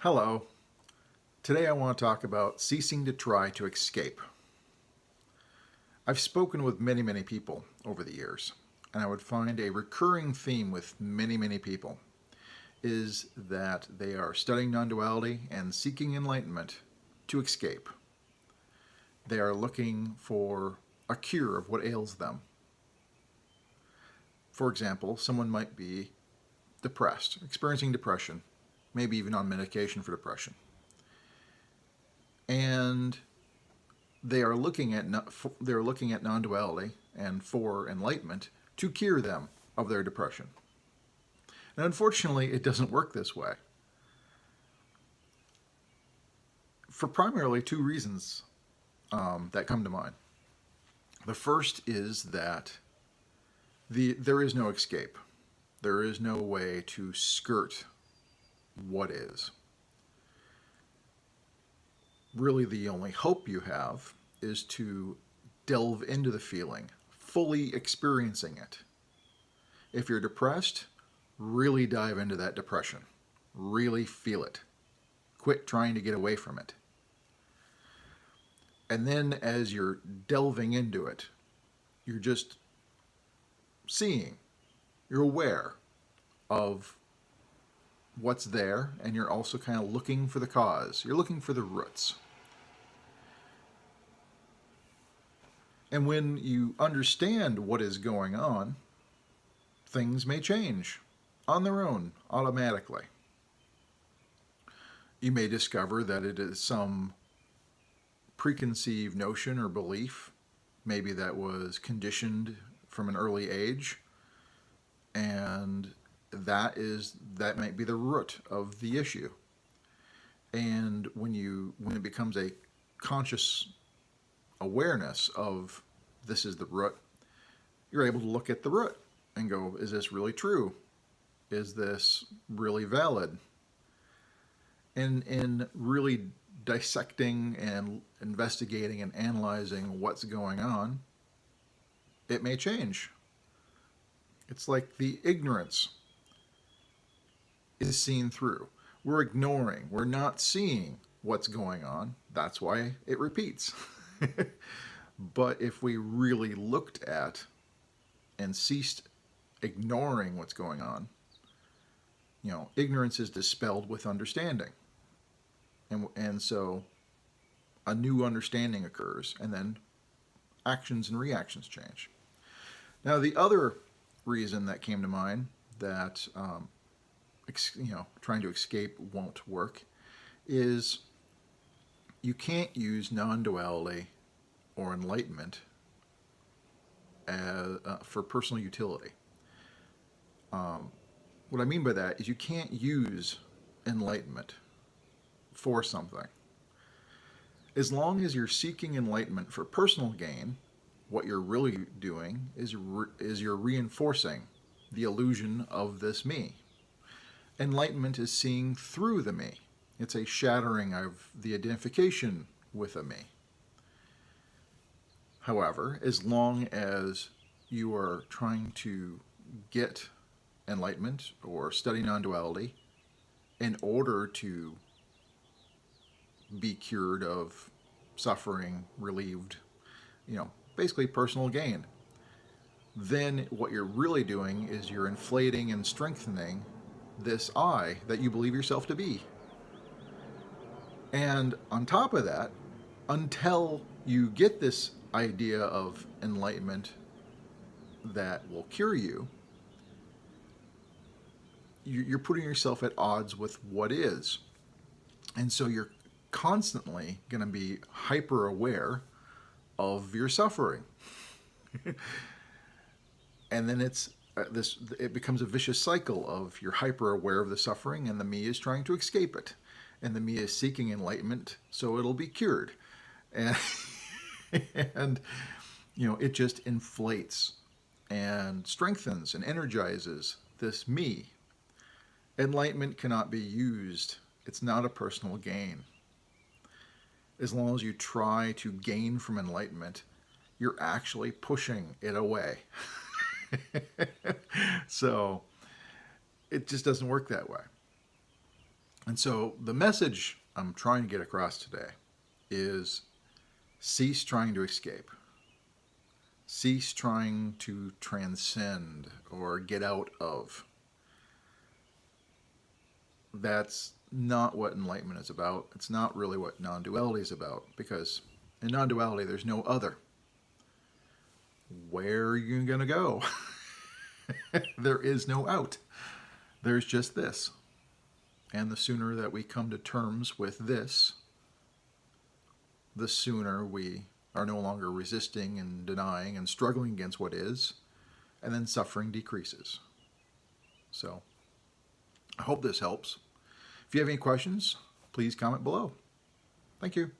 Hello. Today I want to talk about ceasing to try to escape. I've spoken with many people over the years, and I would find a recurring theme with many people is that they are studying non-duality and seeking enlightenment to escape. They are looking for a cure of what ails them. For example, someone might be depressed, experiencing depression, maybe even on medication for depression. And they're looking at non-duality and for enlightenment to cure them of their depression. And unfortunately, it doesn't work this way. For primarily two reasons that come to mind. The first is that there is no escape. There is no way to skirt what is. Really, the only hope you have is to delve into the feeling, fully experiencing it. If you're depressed, really dive into that depression. Really feel it. Quit trying to get away from it. And then as you're delving into it, you're just seeing, you're aware of what's there, and you're also kind of looking for the cause. You're looking for the roots. And when you understand what is going on, things may change on their own, automatically. You may discover that it is some preconceived notion or belief, maybe that was conditioned from an early age, and that might be the root of the issue. And when it becomes a conscious awareness of this is the root, you're able to look at the root and go, is this really true? Is this really valid? And in really dissecting and investigating and analyzing what's going on, it may change. It's like the ignorance is seen through. We're ignoring, we're not seeing what's going on. That's why it repeats. But if we really looked at and ceased ignoring what's going on, ignorance is dispelled with understanding. And so a new understanding occurs, and then actions and reactions change. Now, the other reason that came to mind that trying to escape won't work is you can't use non-duality or enlightenment for personal utility. What I mean by that is you can't use enlightenment for something. As long as you're seeking enlightenment for personal gain, what you're really doing is you're reinforcing the illusion of this me. Enlightenment is seeing through the me. It's a shattering of the identification with a me. However, as long as you are trying to get enlightenment or study non-duality in order to be cured of suffering, relieved, basically personal gain, then what you're really doing is you're inflating and strengthening this I that you believe yourself to be. And on top of that, until you get this idea of enlightenment that will cure you, you're putting yourself at odds with what is. And so you're constantly going to be hyper aware of your suffering. And then it becomes a vicious cycle of you're hyper aware of the suffering, and the me is trying to escape it, and the me is seeking enlightenment so it'll be cured, and and it just inflates and strengthens and energizes this me. Enlightenment cannot be used. It's not a personal gain. As long as you try to gain from enlightenment, you're actually pushing it away. So it just doesn't work that way. And so the message I'm trying to get across today is cease trying to escape. Cease trying to transcend or get out of. That's not what enlightenment is about. It's not really what non-duality is about, because in non-duality there's no other. Where are you going to go? There is no out. There's just this. And the sooner that we come to terms with this, the sooner we are no longer resisting and denying and struggling against what is, and then suffering decreases. So, I hope this helps. If you have any questions, please comment below. Thank you.